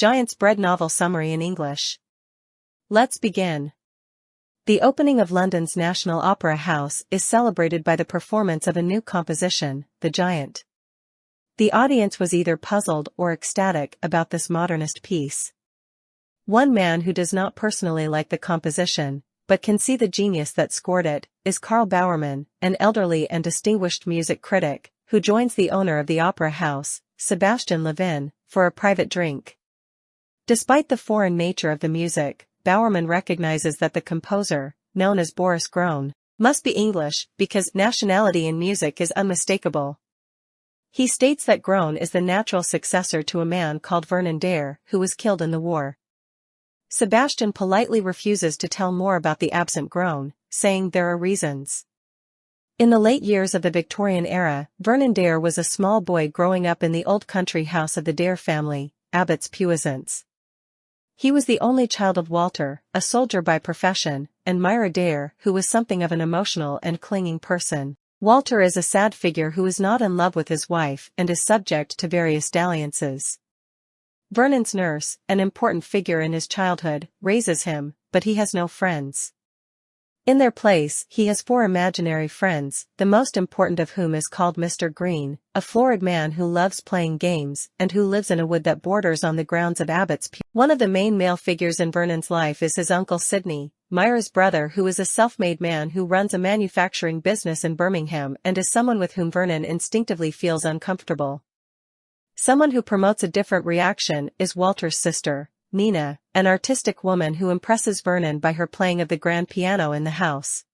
Giant's Bread novel summary in English. Let's begin. The opening of London's National Opera House is celebrated by the performance of a new composition, The Giant. The audience was either puzzled or ecstatic about this modernist piece. One man who does not personally like the composition, but can see the genius that scored it, is Karl Bowerman, an elderly and distinguished music critic, who joins the owner of the opera house, Sebastian Levin, for a private drink. Despite the foreign nature of the music, Bowerman recognizes that the composer, known as Boris Groen, must be English because nationality in music is unmistakable. He states that Groen is the natural successor to a man called Vernon Dare, who was killed in the war. Sebastian politely refuses to tell more about the absent Groen, saying there are reasons. In the late years of the Victorian era, Vernon Dare was a small boy growing up in the old country house of the Dare family, Abbots Puissants. He was the only child of Walter, a soldier by profession, and Myra Dare, who was something of an emotional and clinging person. Walter is a sad figure who is not in love with his wife and is subject to various dalliances. Vernon's nurse, an important figure in his childhood, raises him, but he has no friends. In their place, he has 4 imaginary friends, the most important of whom is called Mr. Green, a florid man who loves playing games and who lives in a wood that borders on the grounds of Abbots Puissants. One of the main male figures in Vernon's life is his uncle Sidney, Myra's brother, who is a self-made man who runs a manufacturing business in Birmingham and is someone with whom Vernon instinctively feels uncomfortable. Someone who promotes a different reaction is Walter's sister, Nina, an artistic woman who impresses Vernon by her playing of the grand piano in the house.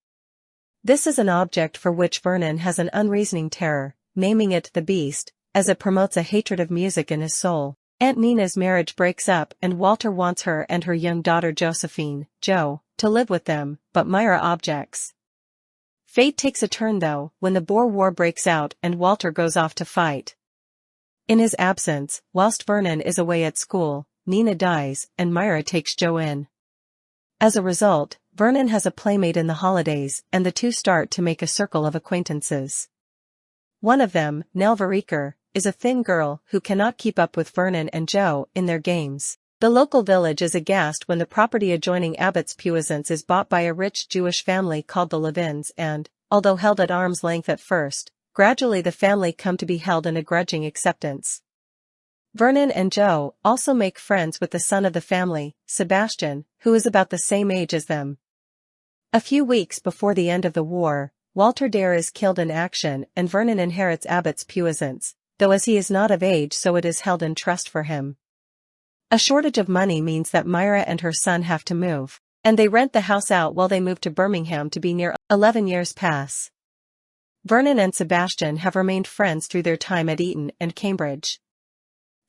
This is an object for which Vernon has an unreasoning terror, naming it the Beast, as it promotes a hatred of music in his soul. Aunt Nina's marriage breaks up and Walter wants her and her young daughter Josephine, Jo, to live with them, but Myra objects. Fate takes a turn though, when the Boer War breaks out and Walter goes off to fight. In his absence, whilst Vernon is away at school, Nina dies, and Myra takes Jo in. As a result, Vernon has a playmate in the holidays, and the two start to make a circle of acquaintances. One of them, Nell Vereker, is a thin girl who cannot keep up with Vernon and Jo in their games. The local village is aghast when the property adjoining Abbots Puissants is bought by a rich Jewish family called the Levins and, although held at arm's length at first, gradually the family come to be held in a grudging acceptance. Vernon and Jo also make friends with the son of the family, Sebastian, who is about the same age as them. A few weeks before the end of the war, Walter Dare is killed in action and Vernon inherits Abbots Puissants, though as he is not of age so it is held in trust for him. A shortage of money means that Myra and her son have to move, and they rent the house out while they move to Birmingham to be near. 11 years pass. Vernon and Sebastian have remained friends through their time at Eton and Cambridge.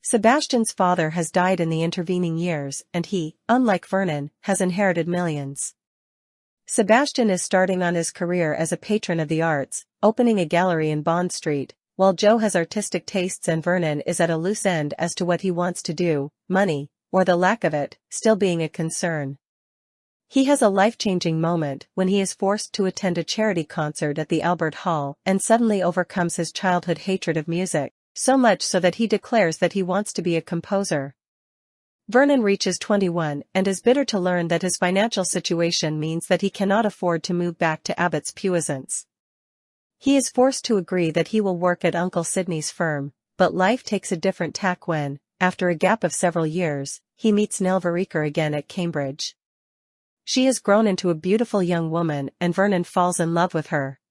Sebastian's father has died in the intervening years and he, unlike Vernon, has inherited millions. Sebastian is starting on his career as a patron of the arts, opening a gallery in Bond Street, while Jo has artistic tastes and Vernon is at a loose end as to what he wants to do, money, or the lack of it, still being a concern. He has a life-changing moment when he is forced to attend a charity concert at the Albert Hall and suddenly overcomes his childhood hatred of music. So much so that he declares that he wants to be a composer. Vernon reaches 21 and is bitter to learn that his financial situation means that he cannot afford to move back to Abbots Puissants. He is forced to agree that he will work at Uncle Sidney's firm, but life takes a different tack when, after a gap of several years, he meets Nell Vereker again at Cambridge. She has grown into a beautiful young woman and Vernon falls in love with her.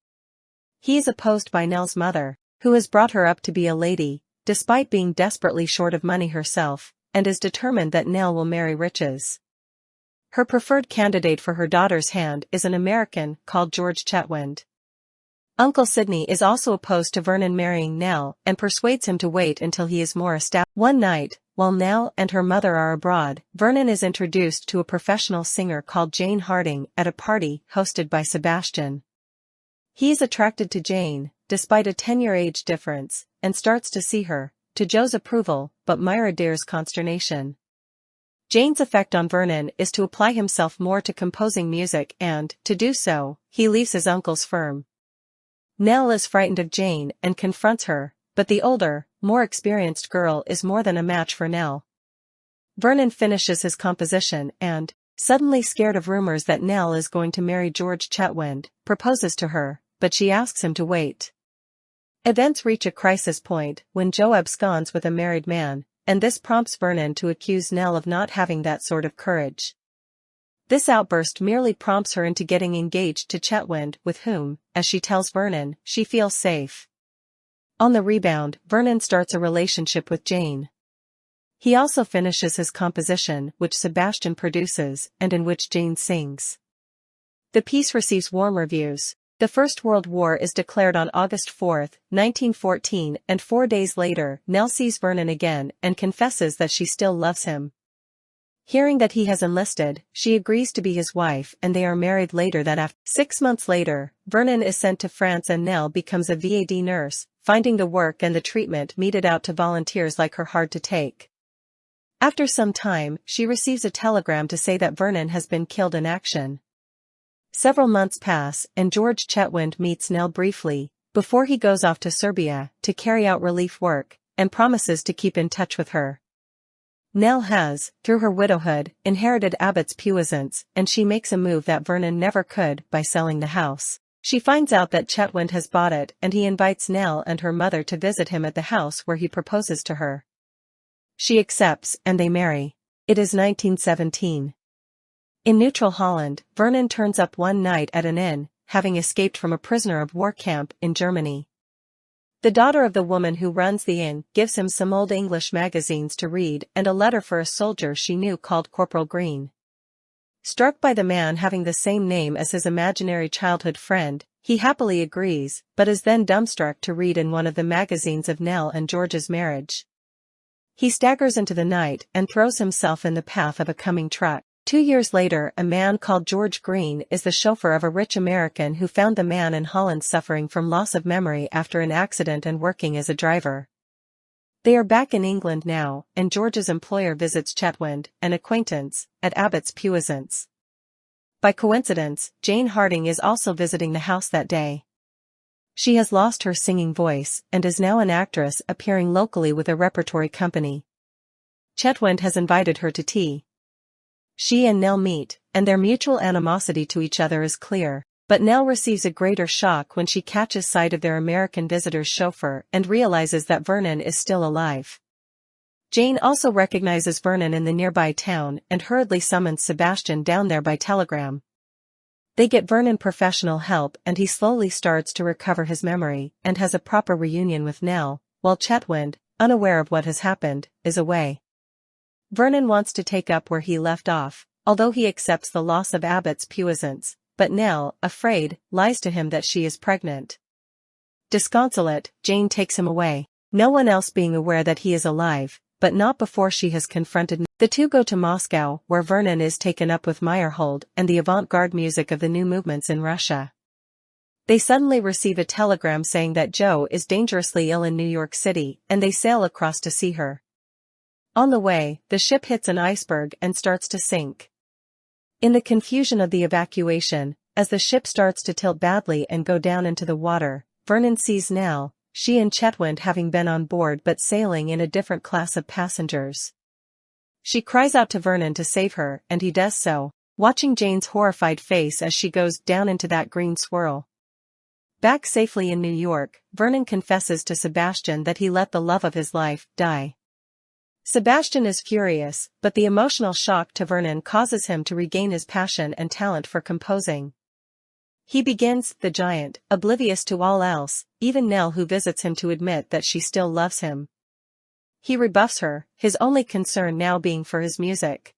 He is opposed by Nell's mother, who has brought her up to be a lady, despite being desperately short of money herself, and is determined that Nell will marry riches. Her preferred candidate for her daughter's hand is an American called George Chetwynd. Uncle Sidney is also opposed to Vernon marrying Nell and persuades him to wait until he is more established. One night, while Nell and her mother are abroad, Vernon is introduced to a professional singer called Jane Harding at a party hosted by Sebastian. He is attracted to Jane, despite a 10-year age difference, and starts to see her, to Jo's approval, but Myra Dare's consternation. Jane's effect on Vernon is to apply himself more to composing music and, to do so, he leaves his uncle's firm. Nell is frightened of Jane and confronts her, but the older, more experienced girl is more than a match for Nell. Vernon finishes his composition and, suddenly scared of rumors that Nell is going to marry George Chetwynd, proposes to her, but she asks him to wait. Events reach a crisis point when Joe absconds with a married man, and this prompts Vernon to accuse Nell of not having that sort of courage. This outburst merely prompts her into getting engaged to Chetwynd, with whom, as she tells Vernon, she feels safe. On the rebound, Vernon starts a relationship with Jane. He also finishes his composition, which Sebastian produces, and in which Jane sings. The piece receives warm reviews. The First World War is declared on August 4, 1914, and 4 days later, Nell sees Vernon again and confesses that she still loves him. Hearing that he has enlisted, she agrees to be his wife and they are married later that afternoon. 6 months later, Vernon is sent to France and Nell becomes a VAD nurse, finding the work and the treatment meted out to volunteers like her hard to take. After some time, she receives a telegram to say that Vernon has been killed in action. Several months pass and George Chetwynd meets Nell briefly, before he goes off to Serbia to carry out relief work, and promises to keep in touch with her. Nell has, through her widowhood, inherited Abbott's puissance, and she makes a move that Vernon never could by selling the house. She finds out that Chetwynd has bought it and he invites Nell and her mother to visit him at the house where he proposes to her. She accepts and they marry. It is 1917. In neutral Holland, Vernon turns up one night at an inn, having escaped from a prisoner of war camp in Germany. The daughter of the woman who runs the inn gives him some old English magazines to read and a letter for a soldier she knew called Corporal Green. Struck by the man having the same name as his imaginary childhood friend, he happily agrees, but is then dumbstruck to read in one of the magazines of Nell and George's marriage. He staggers into the night and throws himself in the path of a coming truck. 2 years later, a man called George Green is the chauffeur of a rich American who found the man in Holland suffering from loss of memory after an accident and working as a driver. They are back in England now, and George's employer visits Chetwynd, an acquaintance, at Abbott's puissance. By coincidence, Jane Harding is also visiting the house that day. She has lost her singing voice and is now an actress appearing locally with a repertory company. Chetwynd has invited her to tea. She and Nell meet, and their mutual animosity to each other is clear, but Nell receives a greater shock when she catches sight of their American visitor's chauffeur and realizes that Vernon is still alive. Jane also recognizes Vernon in the nearby town and hurriedly summons Sebastian down there by telegram. They get Vernon professional help and he slowly starts to recover his memory and has a proper reunion with Nell, while Chetwynd, unaware of what has happened, is away. Vernon wants to take up where he left off, although he accepts the loss of Abbott's puissance, but Nell, afraid, lies to him that she is pregnant. Disconsolate, Jane takes him away, no one else being aware that he is alive, but not before she has confronted. The two go to Moscow, where Vernon is taken up with Meyerhold and the avant-garde music of the new movements in Russia. They suddenly receive a telegram saying that Joe is dangerously ill in New York City, and they sail across to see her. On the way, the ship hits an iceberg and starts to sink. In the confusion of the evacuation, as the ship starts to tilt badly and go down into the water, Vernon sees Nell, she and Chetwynd having been on board but sailing in a different class of passengers. She cries out to Vernon to save her, and he does so, watching Jane's horrified face as she goes down into that green swirl. Back safely in New York, Vernon confesses to Sebastian that he let the love of his life die. Sebastian is furious, but the emotional shock to Vernon causes him to regain his passion and talent for composing. He begins The Giant, oblivious to all else, even Nell, who visits him to admit that she still loves him. He rebuffs her, his only concern now being for his music.